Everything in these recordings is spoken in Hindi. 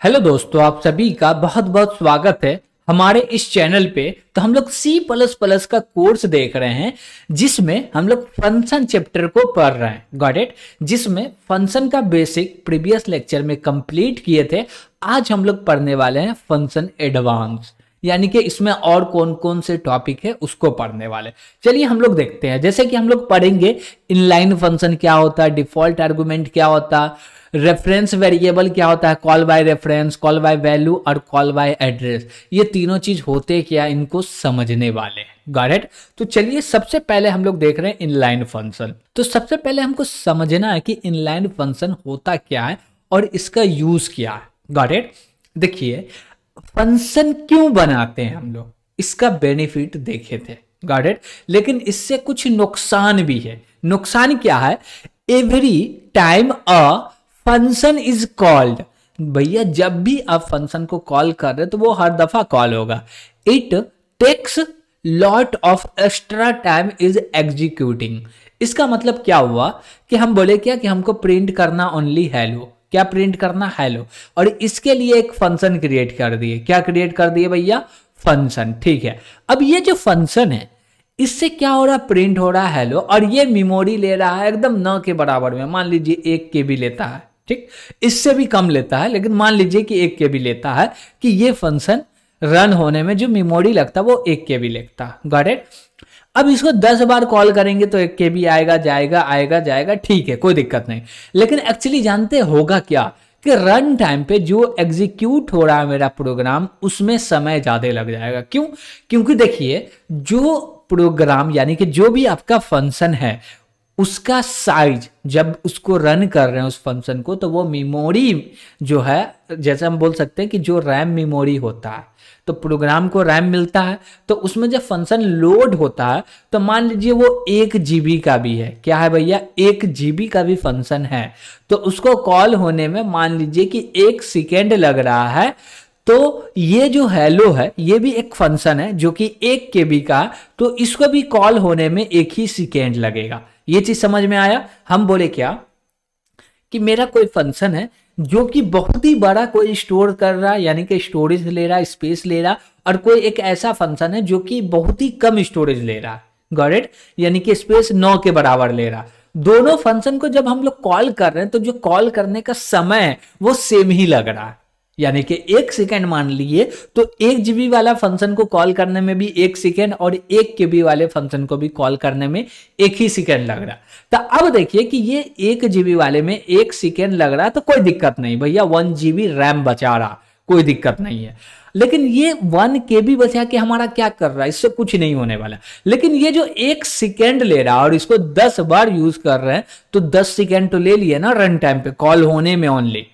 हेलो दोस्तों, आप सभी का बहुत बहुत स्वागत है हमारे इस चैनल पे। तो हम लोग C++ का कोर्स देख रहे हैं जिसमें हम लोग फंक्शन चैप्टर को पढ़ रहे हैं। Got it? जिसमें फंक्शन का बेसिक प्रीवियस लेक्चर में कंप्लीट किए थे। आज हम लोग पढ़ने वाले हैं फंक्शन एडवांस, यानी कि इसमें और कौन कौन से टॉपिक है उसको पढ़ने वाले। चलिए हम लोग देखते हैं। जैसे कि हम लोग पढ़ेंगे इनलाइन फंक्शन क्या होता है, डिफॉल्ट आर्गुमेंट क्या होता है, रेफरेंस वेरिएबल क्या होता है, call by reference, call by value और कॉल बाय एड्रेस। ये तीनों चीज होते क्या, इनको समझने वाले हैं। Got it? तो चलिए सबसे पहले हम लोग देख रहे हैं इनलाइन फंक्शन। तो सबसे पहले हमको समझना है कि इनलाइन फंक्शन होता क्या है और इसका यूज क्या है। Got it? देखिए फंक्शन क्यों बनाते हैं हम लोग, इसका बेनिफिट देखे थे। Got it? लेकिन इससे कुछ नुकसान भी है। नुकसान क्या है? Every time a function is called, भैया जब भी आप फंक्शन को कॉल कर रहे तो वो हर दफा कॉल होगा। It takes lot of extra time is executing. इसका मतलब क्या हुआ कि हम बोले क्या कि हमको प्रिंट करना ओनली हेलो। क्या प्रिंट करना? हेलो। और इसके लिए एक फंक्शन क्रिएट कर दिए। क्या क्रिएट कर दिए भैया? फंक्शन। ठीक है, अब ये जो फंक्शन है इससे क्या हो रहा? प्रिंट हो रहा है हेलो, और ये मेमोरी ले रहा है एकदम न के बराबर में। मान लीजिए 1 KB लेता है, ठीक, इससे भी कम लेता है, लेकिन मान लीजिए कि 1 KB लेता है, कि ये फंक्शन रन होने में जो मेमोरी लगता है वो 1 KB लगता है। Got it? अब इसको 10 बार कॉल करेंगे तो 1 KB आएगा जाएगा आएगा जाएगा, ठीक है, कोई दिक्कत नहीं। लेकिन एक्चुअली जानते होगा क्या कि रन टाइम पे जो एग्जीक्यूट हो रहा है मेरा प्रोग्राम, उसमें समय ज्यादा लग जाएगा। क्यों? क्योंकि देखिए जो प्रोग्राम यानी कि जो भी आपका फंक्शन है उसका साइज, जब उसको रन कर रहे हैं उस फंक्शन को, तो वो मेमोरी जो है, जैसे हम बोल सकते हैं कि जो रैम मेमोरी होता है, तो प्रोग्राम को रैम मिलता है, तो उसमें जब फंक्शन लोड होता है तो मान लीजिए वो 1 GB का भी है। क्या है भैया? 1 GB का भी फंक्शन है, तो उसको कॉल होने में मान लीजिए कि 1 सेकेंड लग रहा है। तो ये जो हेलो है ये भी एक फंक्शन है जो कि 1 KB का, तो इसको भी कॉल होने में 1 ही सेकेंड लगेगा। ये चीज समझ में आया? हम बोले क्या कि मेरा कोई फंक्शन है जो कि बहुत ही बड़ा कोई स्टोर कर रहा है, यानी कि स्टोरेज ले रहा है, स्पेस ले रहा, और कोई एक ऐसा फंक्शन है जो कि बहुत ही कम स्टोरेज ले रहा है। Got it? यानी कि स्पेस 9 के बराबर ले रहा। दोनों फंक्शन को जब हम लोग कॉल कर रहे हैं तो जो कॉल करने का समय है वो सेम ही लग रहा है, यानी कि 1 सेकेंड मान लिए तो 1 GB वाला फंक्शन को कॉल करने में भी 1 सेकेंड, और 1 KB वाले फंक्शन को भी कॉल करने में 1 ही सेकेंड लग रहा। तो अब देखिए कि ये 1 GB वाले में 1 सेकेंड लग रहा तो कोई दिक्कत नहीं भैया, 1 GB रैम बचा रहा, कोई दिक्कत नहीं है। लेकिन ये 1 KB बचा के हमारा क्या कर रहा है? इससे कुछ नहीं होने वाला। लेकिन ये जो 1 सेकेंड ले रहा और इसको 10 बार यूज कर रहे हैं, तो 10 सेकेंड तो ले लिए ना रन टाइम पे, कॉल होने में ओनली।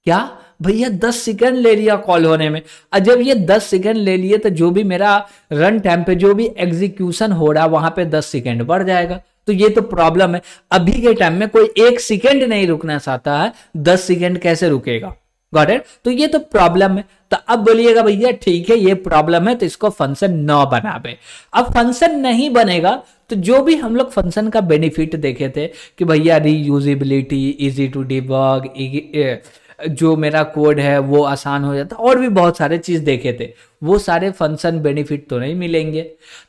क्या भैया? 10 सेकंड ले लिया कॉल होने में। और जब ये 10 सेकंड ले लिए तो जो भी मेरा रन टाइम पे जो भी एग्जीक्यूशन हो रहा वहां पे 10 सेकंड बढ़ जाएगा। तो ये तो प्रॉब्लम है। अभी के टाइम में कोई 1 सेकंड नहीं रुकना चाहता है, 10 सेकंड कैसे रुकेगा? Got it? तो ये तो प्रॉब्लम है। तो अब बोलिएगा भैया ठीक है ये प्रॉब्लम है तो इसको फंक्शन न बनावे। अब फंक्शन नहीं बनेगा तो जो भी हम लोग फंक्शन का बेनिफिट देखे थे कि भैया रीयूजेबिलिटी, इजी टू डिबग, जो मेरा कोड है वो आसान हो जाता, और भी बहुत सारे चीज देखे थे, वो सारे फंक्शन बेनिफिट तो नहीं मिलेंगे।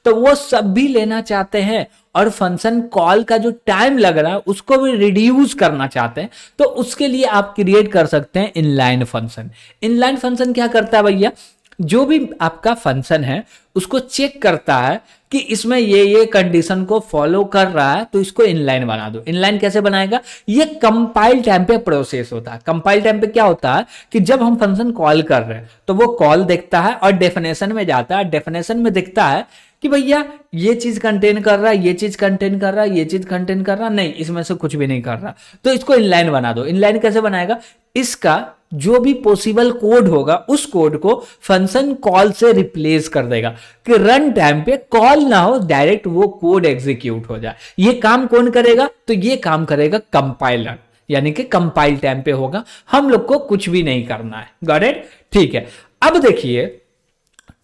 तो वो सब भी लेना चाहते हैं, और फंक्शन कॉल का जो टाइम लग रहा है उसको भी रिड्यूस करना चाहते हैं। तो उसके लिए आप क्रिएट कर सकते हैं इनलाइन फंक्शन। इनलाइन फंक्शन क्या करता है भैया? जो भी आपका फंक्शन है उसको चेक करता है कि इसमें ये कंडीशन को फॉलो कर रहा है, तो इसको इनलाइन बना दो। इनलाइन कैसे बनाएगा? ये कंपाइल टाइम पे प्रोसेस होता है। कंपाइल टाइम पे क्या होता है कि जब हम फंक्शन कॉल कर रहे हैं तो वो कॉल देखता है और डेफिनेशन में जाता है। डेफिनेशन में दिखता है कि भैया ये चीज कंटेन कर रहा है, ये चीज कंटेन कर रहा है, ये चीज कंटेन कर रहा, नहीं इसमें से कुछ भी नहीं कर रहा, तो इसको इनलाइन बना दो। इनलाइन कैसे बनाएगा? इसका जो भी पॉसिबल कोड होगा उस कोड को फंक्शन कॉल से रिप्लेस कर देगा कि रन टाइम पे कॉल ना हो, डायरेक्ट वो कोड एग्जीक्यूट हो जाए। ये काम कौन करेगा? तो ये काम करेगा कंपाइलर, यानी कि कंपाइल टाइम पे होगा, हम लोग को कुछ भी नहीं करना है। Got it? ठीक है। अब देखिए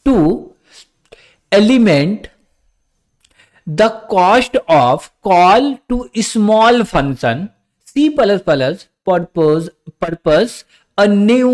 to eliminate the cost of call to small function C++ purpose a new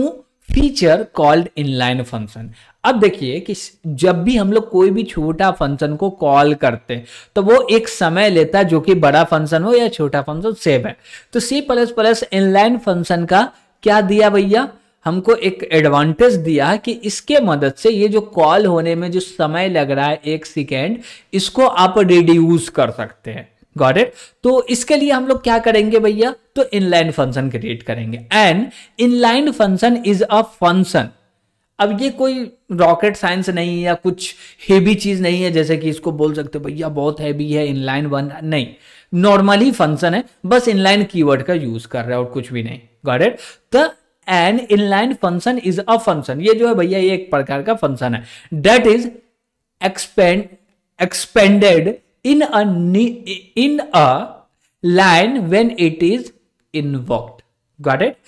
feature called inline function. अब देखिए कि जब भी हम लोग कोई भी छोटा फंक्शन को कॉल करते हैं तो वो एक समय लेता है, जो कि बड़ा फंक्शन हो या छोटा फंक्शन सेम है। तो C plus plus inline function का क्या दिया भैया, हमको एक एडवांटेज दिया कि इसके मदद से ये जो कॉल होने में जो समय लग रहा है 1 सेकेंड, इसको आप रिड्यूस कर सकते हैं। Got it. तो इसके लिए हम लोग क्या करेंगे भैया, तो इनलाइन फंक्शन क्रिएट करेंगे। And inline function is a function. अब ये कोई रॉकेट साइंस नहीं है या कुछ हेवी चीज नहीं है, जैसे कि इसको बोल सकते हो भैया बहुत हैवी है इनलाइन वन, नहीं, नॉर्मली फंक्शन है, बस इनलाइन कीवर्ड का यूज कर रहा है और कुछ भी नहीं। Got it. तो an inline function is a function, ये जो है भैया ये एक प्रकार का फंक्शन है, that is expanded in a line when it is invoked. Got it?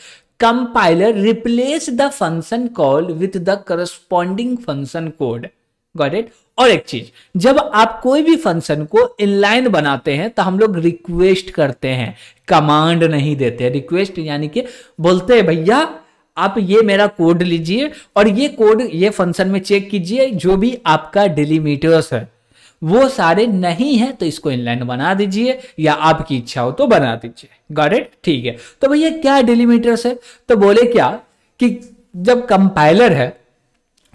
Compiler replace the function call with the corresponding function code. Got it? और एक चीज, जब आप कोई भी फंक्शन को इनलाइन बनाते हैं तो हम लोग रिक्वेस्ट करते हैं, कमांड नहीं देते। रिक्वेस्ट यानी कि बोलते हैं भैया आप ये मेरा कोड लीजिए और ये कोड ये फंक्शन में चेक कीजिए, जो भी आपका डिलीमीटर्स है वो सारे नहीं है तो इसको इनलाइन बना दीजिए, या आपकी इच्छा हो तो बना दीजिए। Got it. ठीक है। तो भैया क्या डिलीमीटर्स है, तो बोले क्या कि जब कंपाइलर है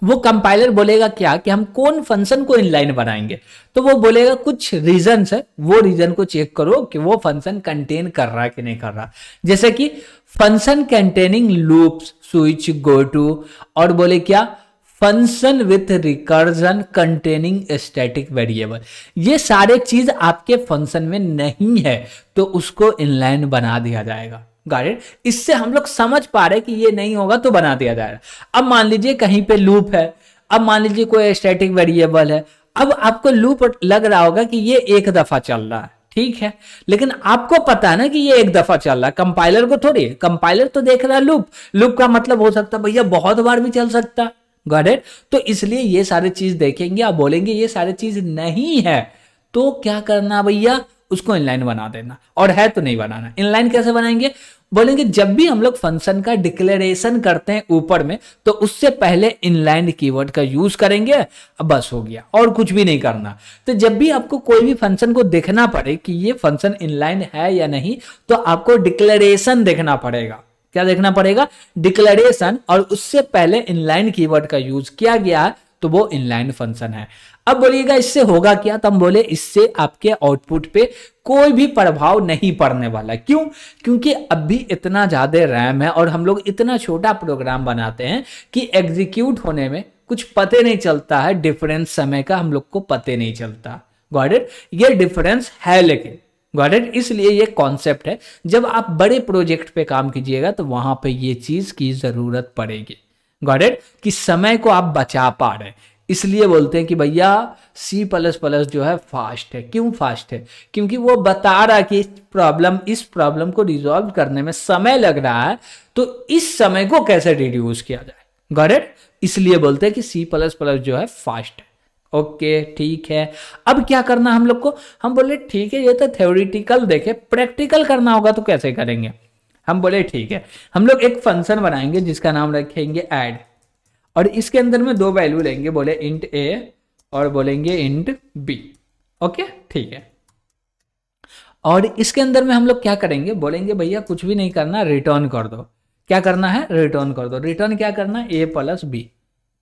वो कंपाइलर बोलेगा क्या कि हम कौन फंक्शन को इनलाइन बनाएंगे, तो वो बोलेगा कुछ रीजंस है, वो रीजन को चेक करो कि वो फंक्शन कंटेन कर रहा है कि नहीं कर रहा। जैसे कि function containing loops, switch, go to, और बोले क्या function with recursion containing static variable, ये सारे चीज आपके फंक्शन में नहीं है तो उसको इनलाइन बना दिया जाएगा। गाइड। इससे हम लोग समझ पा रहे कि ये नहीं होगा तो बना दिया जाएगा। अब मान लीजिए कहीं पे लूप है, अब मान लीजिए कोई स्टैटिक वेरिएबल है, अब आपको लूप लग रहा होगा कि ये एक दफा चल रहा है, ठीक है, लेकिन आपको पता है ना कि ये एक दफा चल रहा है, कंपाइलर को थोड़ी, कंपाइलर तो देख रहा है लूप, लूप का मतलब हो सकता है भैया बहुत बार भी चल सकता है। Got it. तो इसलिए ये सारी चीज देखेंगे, आप बोलेंगे ये सारी चीज नहीं है तो क्या करना भैया, उसको इनलाइन बना देना, और है तो नहीं बनाना। इनलाइन कैसे बनाएंगे, बोलेंगे जब भी हम लोग फंक्शन का डिक्लेरेशन करते हैं ऊपर में तो उससे पहले इनलाइन कीवर्ड का यूज करेंगे, अब बस हो गया, और कुछ भी नहीं करना। तो जब भी आपको कोई भी फंक्शन को देखना पड़े कि ये फंक्शन इनलाइन है या नहीं, तो आपको डिक्लेरेशन देखना पड़ेगा। क्या देखना पड़ेगा, डिक्लेरेशन, और उससे पहले इनलाइन कीवर्ड का यूज किया गया तो वो इनलाइन फंक्शन है। अब बोलिएगा इससे होगा क्या, तो हम बोले इससे आपके आउटपुट पे कोई भी प्रभाव नहीं पड़ने वाला। क्यों, क्योंकि अभी इतना ज्यादा रैम है और हम लोग इतना छोटा प्रोग्राम बनाते हैं कि एग्जीक्यूट होने में कुछ पते नहीं चलता है, डिफरेंस समय का हम लोग को पते नहीं चलता। Got it. ये डिफरेंस है लेकिन, गॉट इट, इसलिए ये कॉन्सेप्ट है, जब आप बड़े प्रोजेक्ट पे काम कीजिएगा तो वहां पे ये चीज की जरूरत पड़ेगी। गॉट इट, कि समय को आप बचा पा रहे हैं। इसलिए बोलते हैं कि भैया सी प्लस प्लस जो है फास्ट है। क्यों फास्ट है, क्योंकि वो बता रहा कि इस प्रॉब्लम को रिजॉल्व करने में समय लग रहा है, तो इस समय को कैसे रिड्यूस किया जाए। गॉट इट, इसलिए बोलते हैं कि सी प्लस प्लस जो है फास्ट है। ओके ठीक है। अब क्या करना हम लोग को, हम बोले ठीक है ये तो थ्योरेटिकल देखे, प्रैक्टिकल करना होगा तो कैसे करेंगे। हम बोले ठीक है, हम लोग एक फंक्शन बनाएंगे जिसका नाम रखेंगे ऐड, और इसके अंदर में 2 वैल्यू लेंगे, बोले इंट ए और बोलेंगे इंट बी। ओके ठीक है। और इसके अंदर में हम लोग क्या करेंगे, बोलेंगे भैया कुछ भी नहीं करना, रिटर्न कर दो। क्या करना है, रिटर्न कर दो। रिटर्न क्या करना है, ए प्लस बी,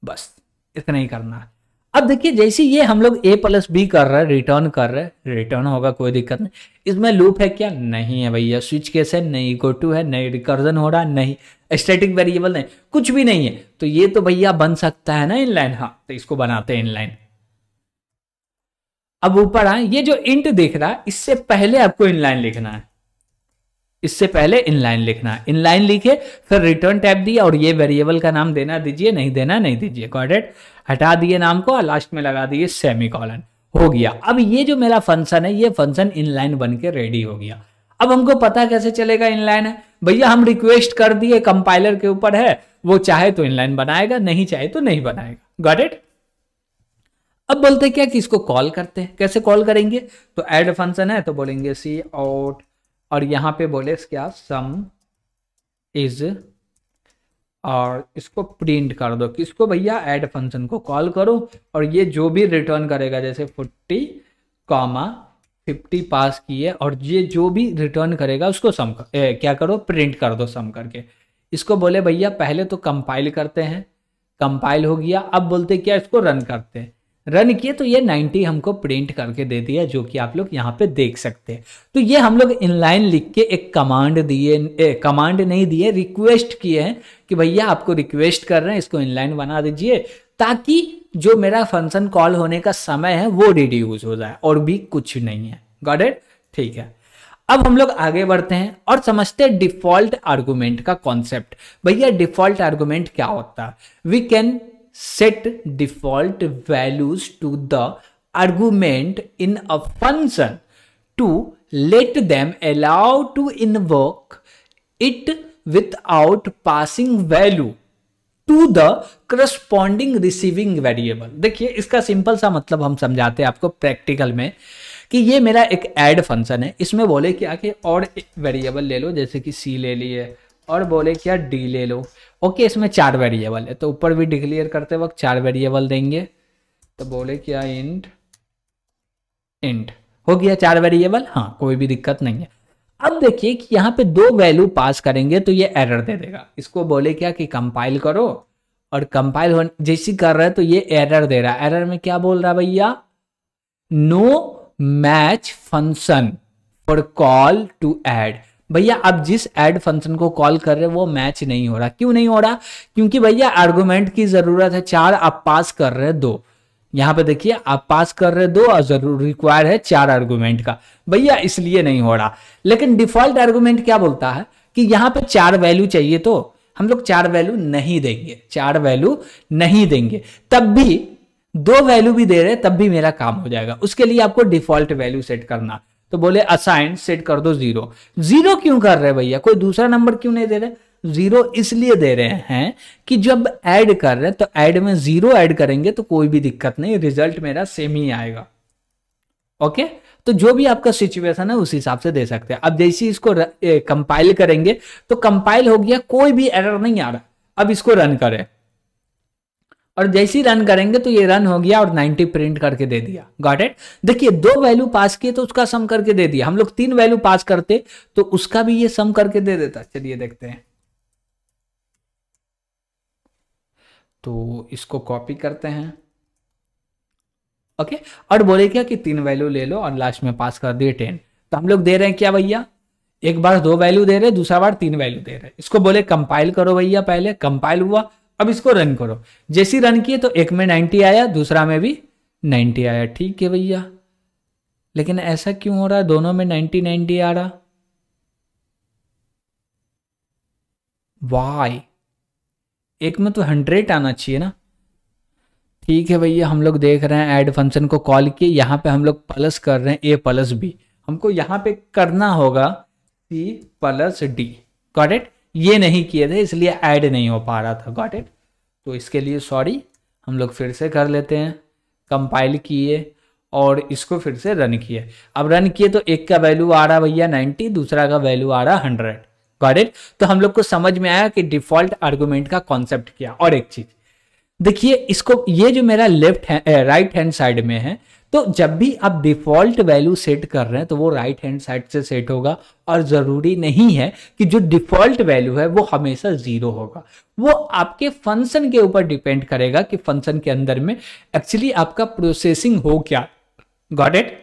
बस इतना ही करना है। अब देखिए जैसे ये हम लोग a प्लस बी कर रहे हैं, रिटर्न कर रहे हैं, रिटर्न होगा, कोई दिक्कत नहीं। इसमें लूप है क्या, नहीं है भैया। स्विच केस है नहीं, गो टू है नहीं, रिकर्जन हो रहा नहीं, स्टैटिक वेरिएबल नहीं, कुछ भी नहीं है। तो ये तो भैया बन सकता है ना इनलाइन, हाँ तो इसको बनाते हैं इनलाइन। अब ऊपर आए, ये जो इंट दिख रहा है इससे पहले आपको इनलाइन लिखना है, इससे पहले इनलाइन लिखना है। इनलाइन लिखे फिर रिटर्न टैब दिया और ये वेरिएबल का नाम देना दीजिए, नहीं देना नहीं दीजिए। गॉट इट, हटा दिए नाम को और लास्ट में लगा दिए सेमीकोलन, हो गया। अब ये जो मेरा फंक्शन है ये फंक्शन इनलाइन बन के रेडी हो गया। अब हमको पता कैसे चलेगा इनलाइन है, भैया हम रिक्वेस्ट कर दिए, कंपाइलर के ऊपर है, वो चाहे तो इनलाइन बनाएगा, नहीं चाहे तो नहीं बनाएगा। Got it. अब बोलते क्या कि इसको कॉल करते हैं, कैसे कॉल करेंगे, तो ऐड फंक्शन है तो बोलेंगे सी आउट, और यहां पे बोले क्या सम इज, और इसको प्रिंट कर दो। किसको भैया? ऐड फंक्शन को कॉल करो और ये जो भी रिटर्न करेगा, जैसे 40 कॉमा 50 पास किए, और ये जो भी रिटर्न करेगा उसको क्या करो? प्रिंट कर दो सम करके। इसको बोले भैया पहले तो कंपाइल करते हैं, कंपाइल हो गया, अब बोलते क्या? इसको रन करते हैं। रन किए तो ये 90 हमको प्रिंट करके दे दिया, जो कि आप लोग यहाँ पे देख सकते हैं। तो ये हम लोग इनलाइन लिख के एक कमांड दिए, कमांड नहीं दिए, रिक्वेस्ट किए हैं कि भैया आपको रिक्वेस्ट कर रहे हैं इसको इनलाइन बना दीजिए, ताकि जो मेरा फंक्शन कॉल होने का समय है वो रिड्यूस हो जाए, और भी कुछ नहीं है। Got it? ठीक है। अब हम लोग आगे बढ़ते हैं और समझते हैं डिफॉल्ट आर्गुमेंट का कॉन्सेप्ट। भैया डिफॉल्ट आर्गुमेंट क्या होता है? We can set default values to the argument in a function to let them allow to invoke it without passing value to the corresponding receiving variable। देखिए इसका सिंपल सा मतलब हम समझाते हैं आपको प्रैक्टिकल में, कि ये मेरा एक ऐड फंक्शन है, इसमें बोले क्या कि और वेरिएबल ले लो, जैसे कि सी ले लिए, और बोले क्या डी ले लो। ओके, इसमें 4 वेरिएबल है, तो ऊपर भी डिक्लेयर करते वक्त 4 वेरिएबल देंगे, तो बोले क्या इंट इंट हो गया 4 वेरिएबल। हाँ, कोई भी दिक्कत नहीं है। अब देखिए कि यहाँ पे 2 वैल्यू पास करेंगे तो ये एरर दे देगा। इसको बोले क्या कि कंपाइल करो, और कंपाइल हो जैसी कर रहा है तो ये एरर दे रहा है। एरर में क्या बोल रहा है भैया? No match function for call to add. भैया अब जिस ऐड फंक्शन को कॉल कर रहे हैं वो मैच नहीं हो रहा। क्यों नहीं हो रहा? क्योंकि भैया आर्गुमेंट की जरूरत है 4, आप पास कर रहे हैं 2। यहां पे देखिए आप पास कर रहे 2 और जरूर रिक्वायर है 4 आर्गुमेंट का, भैया इसलिए नहीं हो रहा। लेकिन डिफॉल्ट आर्गुमेंट क्या बोलता है कि यहां पे 4 वैल्यू चाहिए, तो हम लोग 4 वैल्यू नहीं देंगे, 4 वैल्यू नहीं देंगे, तब भी 2 वैल्यू भी दे रहे तब भी मेरा काम हो जाएगा। उसके लिए आपको डिफॉल्ट वैल्यू सेट करना, तो बोले असाइन सेट कर दो 0। 0 क्यों कर रहे भैया? कोई दूसरा नंबर क्यों नहीं दे रहे? 0 इसलिए दे रहे हैं कि जब ऐड कर रहे हैं तो ऐड में 0 ऐड करेंगे तो कोई भी दिक्कत नहीं, रिजल्ट मेरा सेम ही आएगा। ओके, तो जो भी आपका सिचुएशन है उस हिसाब से दे सकते हैं। अब जैसे इसको कंपाइल करेंगे तो कंपाइल हो गया, कोई भी एरर नहीं आ रहा। अब इसको रन करें, और जैसे ही रन करेंगे तो ये रन हो गया और 90 प्रिंट करके दे दिया। Got it? देखिए 2 वैल्यू पास किए तो उसका सम करके दे दिया। हम लोग 3 वैल्यू पास करते तो उसका भी ये सम करके दे देता। चलिए देखते हैं, तो इसको कॉपी करते हैं। ओके, और बोले क्या कि 3 वैल्यू ले लो और लास्ट में पास कर दिए 10। तो हम लोग दे रहे हैं क्या भैया? एक बार 2 वैल्यू दे रहे, दूसरा बार 3 वैल्यू दे रहे। इसको बोले कंपाइल करो भैया, पहले कंपाइल हुआ, अब इसको रन करो। जैसे रन किए तो एक में 90 आया, दूसरा में भी 90 आया। ठीक है भैया, लेकिन ऐसा क्यों हो रहा है? दोनों में 90 आ रहा, वाई? एक में तो 100 आना चाहिए ना। ठीक है भैया, हम लोग देख रहे हैं ऐड फंक्शन को कॉल किए, यहाँ पे हम लोग प्लस कर रहे हैं a प्लस b, हमको यहाँ पे करना होगा c plus d। Got it? ये नहीं किए थे इसलिए ऐड नहीं हो पा रहा था। Got it? तो इसके लिए सॉरी, हम लोग फिर से कर लेते हैं। कंपाइल किए और इसको फिर से रन किए। अब रन किए तो एक का वैल्यू आ रहा भैया 90, दूसरा का वैल्यू आ रहा 100। Got it? तो हम लोग को समझ में आया कि डिफॉल्ट आर्गुमेंट का कॉन्सेप्ट क्या। और एक चीज देखिए, इसको ये जो मेरा राइट हैंड साइड में है, तो जब भी आप डिफॉल्ट वैल्यू सेट कर रहे हैं तो वो राइट हैंड साइड से सेट होगा, और जरूरी नहीं है कि जो डिफॉल्ट वैल्यू है वो हमेशा 0 होगा। वो आपके फंक्शन के ऊपर डिपेंड करेगा कि फंक्शन के अंदर में एक्चुअली आपका प्रोसेसिंग हो क्या। Got it?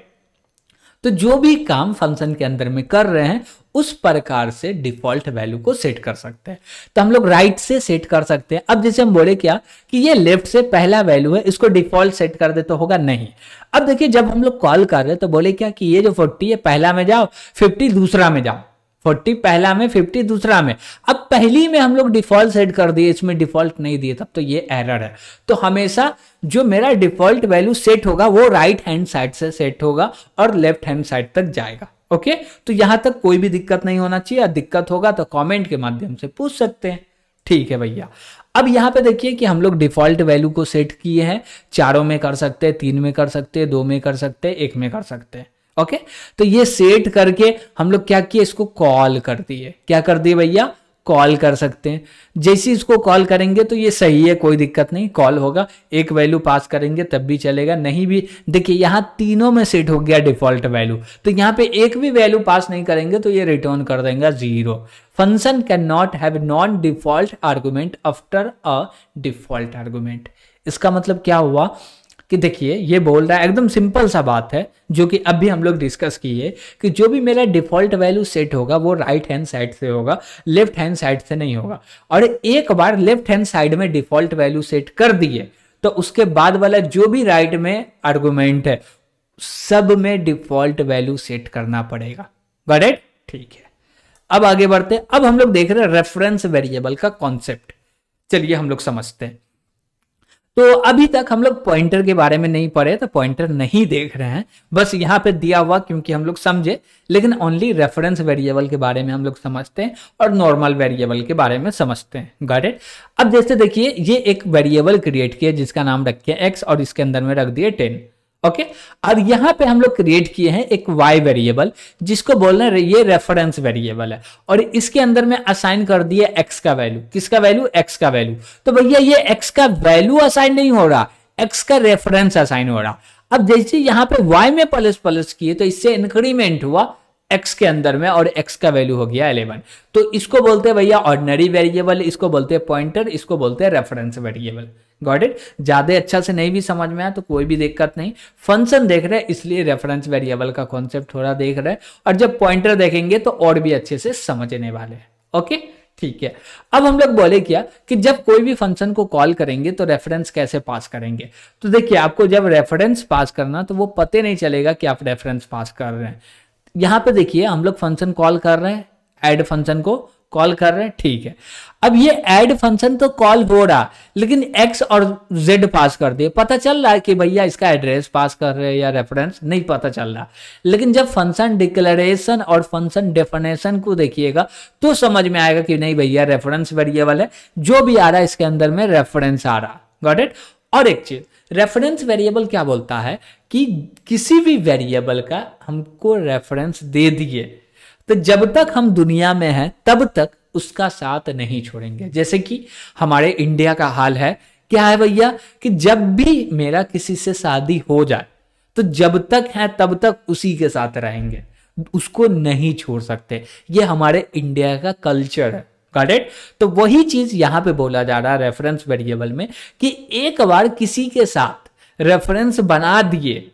तो जो भी काम फंक्शन के अंदर में कर रहे हैं उस प्रकार से डिफॉल्ट वैल्यू को सेट कर सकते हैं। तो हम लोग राइट से सेट कर सकते हैं। अब जैसे हम बोले क्या कि ये लेफ्ट से पहला वैल्यू है, इसको डिफॉल्ट सेट कर दे तो होगा नहीं। अब देखिए जब हम लोग कॉल कर रहे हैं तो बोले क्या कि ये जो 40 है पहला में जाओ, 50 दूसरा में जाओ। 40 पहला में, 50 दूसरा में। अब पहली में हम लोग डिफॉल्ट सेट कर दिए, इसमें डिफॉल्ट नहीं दिए, तब तो ये एरर है। तो हमेशा जो मेरा डिफॉल्ट वैल्यू सेट होगा वो राइट हैंड साइड से सेट होगा और लेफ्ट हैंड साइड तक जाएगा। ओके, तो यहां तक कोई भी दिक्कत नहीं होना चाहिए। दिक्कत होगा तो कमेंट के माध्यम से पूछ सकते हैं। ठीक है भैया, अब यहां पे देखिए कि हम लोग डिफॉल्ट वैल्यू को सेट किए हैं। 4 में कर सकते हैं, 3 में कर सकते हैं, 2 में कर सकते हैं, 1 में कर सकते हैं। ओके, तो ये सेट करके हम लोग क्या किए, इसको कॉल कर दिए। क्या कर दिए भैया? कॉल कर सकते हैं। जैसे इसको कॉल करेंगे तो ये सही है, कोई दिक्कत नहीं, कॉल होगा। एक वैल्यू पास करेंगे तब भी चलेगा, नहीं भी, देखिए यहाँ तीनों में सेट हो गया डिफॉल्ट वैल्यू, तो यहाँ पे एक भी वैल्यू पास नहीं करेंगे तो ये रिटर्न कर देंगे 0। Function can not have non default argument after a default argument. इसका मतलब क्या हुआ कि देखिए ये बोल रहा है, एकदम सिंपल सा बात है जो कि अभी हम लोग डिस्कस किए, कि जो भी मेरा डिफॉल्ट वैल्यू सेट होगा वो राइट हैंड साइड से होगा, लेफ्ट हैंड साइड से नहीं होगा। और एक बार लेफ्ट हैंड साइड में डिफॉल्ट वैल्यू सेट कर दिए तो उसके बाद वाला जो भी राइट में आर्गुमेंट है सब में डिफॉल्ट वैल्यू सेट करना पड़ेगा। Got it? ठीक है, अब आगे बढ़ते हैं। अब हम लोग देख रहे हैं रेफरेंस वेरिएबल का कॉन्सेप्ट। चलिए हम लोग समझते हैं। तो अभी तक हम लोग पॉइंटर के बारे में नहीं पढ़े, तो पॉइंटर नहीं देख रहे हैं, बस यहाँ पे दिया हुआ क्योंकि हम लोग समझे, लेकिन ओनली रेफरेंस वेरिएबल के बारे में हम लोग समझते हैं और नॉर्मल वेरिएबल के बारे में समझते हैं। Got it? अब जैसे देखिए ये एक वेरिएबल क्रिएट किया जिसका नाम रखे x और इसके अंदर में रख दिए 10। ओके, और यहां पे हम लोग क्रिएट किए हैं एक y वेरिएबल जिसको बोल रहे हैं ये रेफरेंस वेरिएबल है, और इसके अंदर में असाइन कर दिए x का वैल्यू। किसका वैल्यू? x का वैल्यू। तो भैया ये x का वैल्यू असाइन नहीं हो रहा, x का रेफरेंस असाइन हो रहा। अब जैसे यहां पे y में प्लस प्लस किए तो इससे इंक्रीमेंट हुआ x के अंदर में और x का वैल्यू हो गया 11। तो इसको बोलते हैं भैया ऑर्डिनरी वेरिएबल, इसको बोलते हैं पॉइंटर, इसको बोलते हैं रेफरेंस वेरिएबल। Got it? ज्यादा अच्छा से नहीं भी समझ में आया तो कोई भी दिक्कत नहीं, फंक्शन देख रहे हैं इसलिए रेफरेंस वेरिएबल का कॉन्सेप्ट थोड़ा देख रहे हैं, और जब पॉइंटर देखेंगे तो और भी अच्छे से समझने वाले हैं। ओके, ठीक है। अब हम लोग बोले क्या कि जब कोई भी फंक्शन को कॉल करेंगे तो रेफरेंस कैसे पास करेंगे। तो देखिए आपको जब रेफरेंस पास करना तो वो पते नहीं चलेगा कि आप रेफरेंस पास कर रहे हैं। यहां पे देखिए हम लोग फंक्शन कॉल कर रहे हैं, ऐड फंक्शन को कॉल कर रहे हैं, ठीक है। अब ये ऐड फंक्शन तो कॉल हो रहा, लेकिन x और z पास कर दिए, पता चल रहा है कि भैया इसका एड्रेस पास कर रहे हैं या रेफरेंस, नहीं पता चल रहा। लेकिन जब फंक्शन डिक्लेरेशन और फंक्शन डेफिनेशन को देखिएगा तो समझ में आएगा कि नहीं भैया रेफरेंस वेरिएबल है, जो भी आ रहा है इसके अंदर में रेफरेंस आ रहा। Got it? और एक चीज, रेफरेंस वेरिएबल क्या बोलता है कि किसी भी वेरिएबल का हमको रेफरेंस दे दिए तो जब तक हम दुनिया में हैं तब तक उसका साथ नहीं छोड़ेंगे। जैसे कि हमारे इंडिया का हाल है, क्या है भैया कि जब भी मेरा किसी से शादी हो जाए तो जब तक है तब तक उसी के साथ रहेंगे, उसको नहीं छोड़ सकते। ये हमारे इंडिया का कल्चर है। Got it? तो वही चीज यहां पे बोला जा रहा है रेफरेंस वेरिएबल में कि एक बार किसी के साथ रेफरेंस बना दिए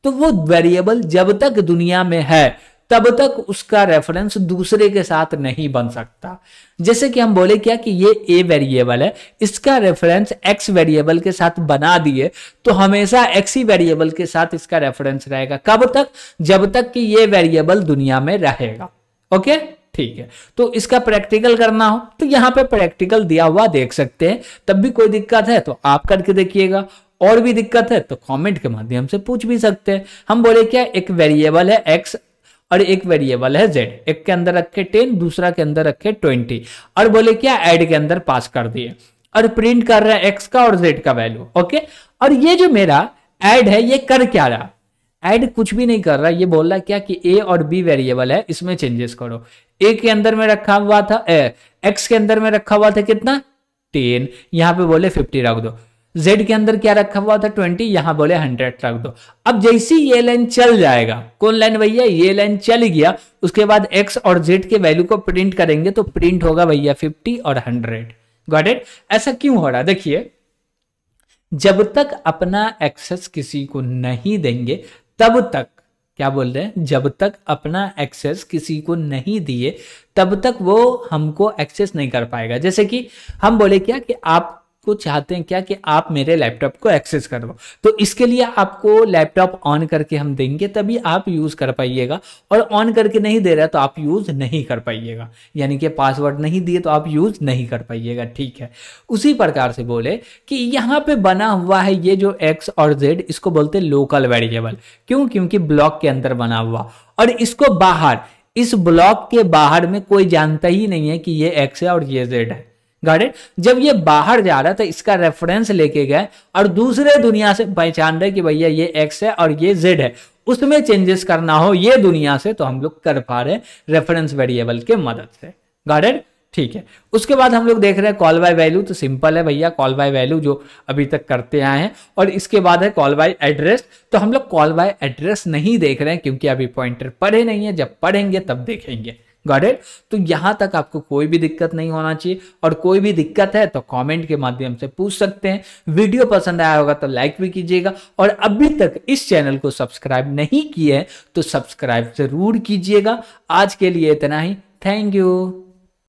तो वो वेरिएबल जब तक दुनिया में है तब तक उसका रेफरेंस दूसरे के साथ नहीं बन सकता। जैसे कि हम बोले क्या कि ये a वेरिएबल है, इसका रेफरेंस x वेरिएबल के साथ बना दिए तो हमेशा x ही वेरिएबल के साथ इसका रेफरेंस रहेगा। कब तक? जब तक कि ये वेरिएबल दुनिया में रहेगा। ओके, ठीक है। तो इसका प्रैक्टिकल करना हो तो यहाँ पे प्रैक्टिकल दिया हुआ देख सकते हैं, तब भी कोई दिक्कत है तो आप करके देखिएगा, और भी दिक्कत है तो कमेंट के माध्यम से पूछ भी सकते हैं। हम बोले क्या एक वेरिएबल है x और एक वेरिएबल है z, एक के अंदर रखे 10 दूसरा के अंदर रखे 20, और बोले क्या ऐड के अंदर पास कर दिए और प्रिंट कर रहा है x का और z का वैल्यू। ओके, और ये जो मेरा ऐड है ये कर क्या रहा? ऐड कुछ भी नहीं कर रहा, ये बोल रहा है क्या कि a और b वेरिएबल है, इसमें चेंजेस करो। a के अंदर में रखा हुआ था x के अंदर में रखा हुआ था कितना 10, यहां पे बोले 50 रख दो। z के अंदर क्या रखा हुआ था 20, यहां बोले 100 रख दो। अब जैसी ये लाइन चल जाएगा, कौन लाइन भैया? ये लाइन चल गया, उसके बाद x और z के वैल्यू को प्रिंट करेंगे तो प्रिंट होगा भैया 50 और 100। Got it? ऐसा क्यों हो रहा? देखिए जब तक अपना एक्सेस किसी को नहीं देंगे तब तक, क्या बोल रहे हैं, जब तक अपना एक्सेस किसी को नहीं दिए तब तक वो हमको एक्सेस नहीं कर पाएगा। जैसे कि हम बोले क्या कि आप को चाहते हैं क्या कि आप मेरे लैपटॉप को एक्सेस कर दो, तो इसके लिए आपको लैपटॉप ऑन करके हम देंगे तभी आप यूज कर पाइएगा, और ऑन करके नहीं दे रहा तो आप यूज नहीं कर पाइएगा, यानी कि पासवर्ड नहीं दिए तो आप यूज नहीं कर पाइएगा। ठीक है, उसी प्रकार से बोले कि यहाँ पे बना हुआ है ये जो x और z, इसको बोलते हैं लोकल वेरिएबल। क्यों? क्योंकि ब्लॉक के अंदर बना हुआ, और इसको बाहर, इस ब्लॉक के बाहर में कोई जानता ही नहीं है कि ये x है और ये z है। Got it? जब ये बाहर जा रहा था इसका रेफरेंस लेके गए और दूसरे दुनिया से पहचान रहे कि भैया ये x है और ये z है, उसमें चेंजेस करना हो ये दुनिया से तो हम लोग कर पा रहे रेफरेंस वेरिएबल के मदद से। Got it? ठीक है। उसके बाद हम लोग देख रहे हैं कॉल बाय वैल्यू, तो सिंपल है भैया, कॉल बाय वैल्यू जो अभी तक करते आए हैं। और इसके बाद है कॉल बाय एड्रेस, तो हम लोग कॉल बाय एड्रेस नहीं देख रहे हैं क्योंकि अभी पॉइंटर पढ़े नहीं है, जब पढ़ेंगे तब देखेंगे। Got it? तो यहां तक आपको कोई भी दिक्कत नहीं होना चाहिए, और कोई भी दिक्कत है तो कमेंट के माध्यम से पूछ सकते हैं। वीडियो पसंद आया होगा तो लाइक भी कीजिएगा, और अभी तक इस चैनल को सब्सक्राइब नहीं किए हैं तो सब्सक्राइब जरूर कीजिएगा। आज के लिए इतना ही, थैंक यू।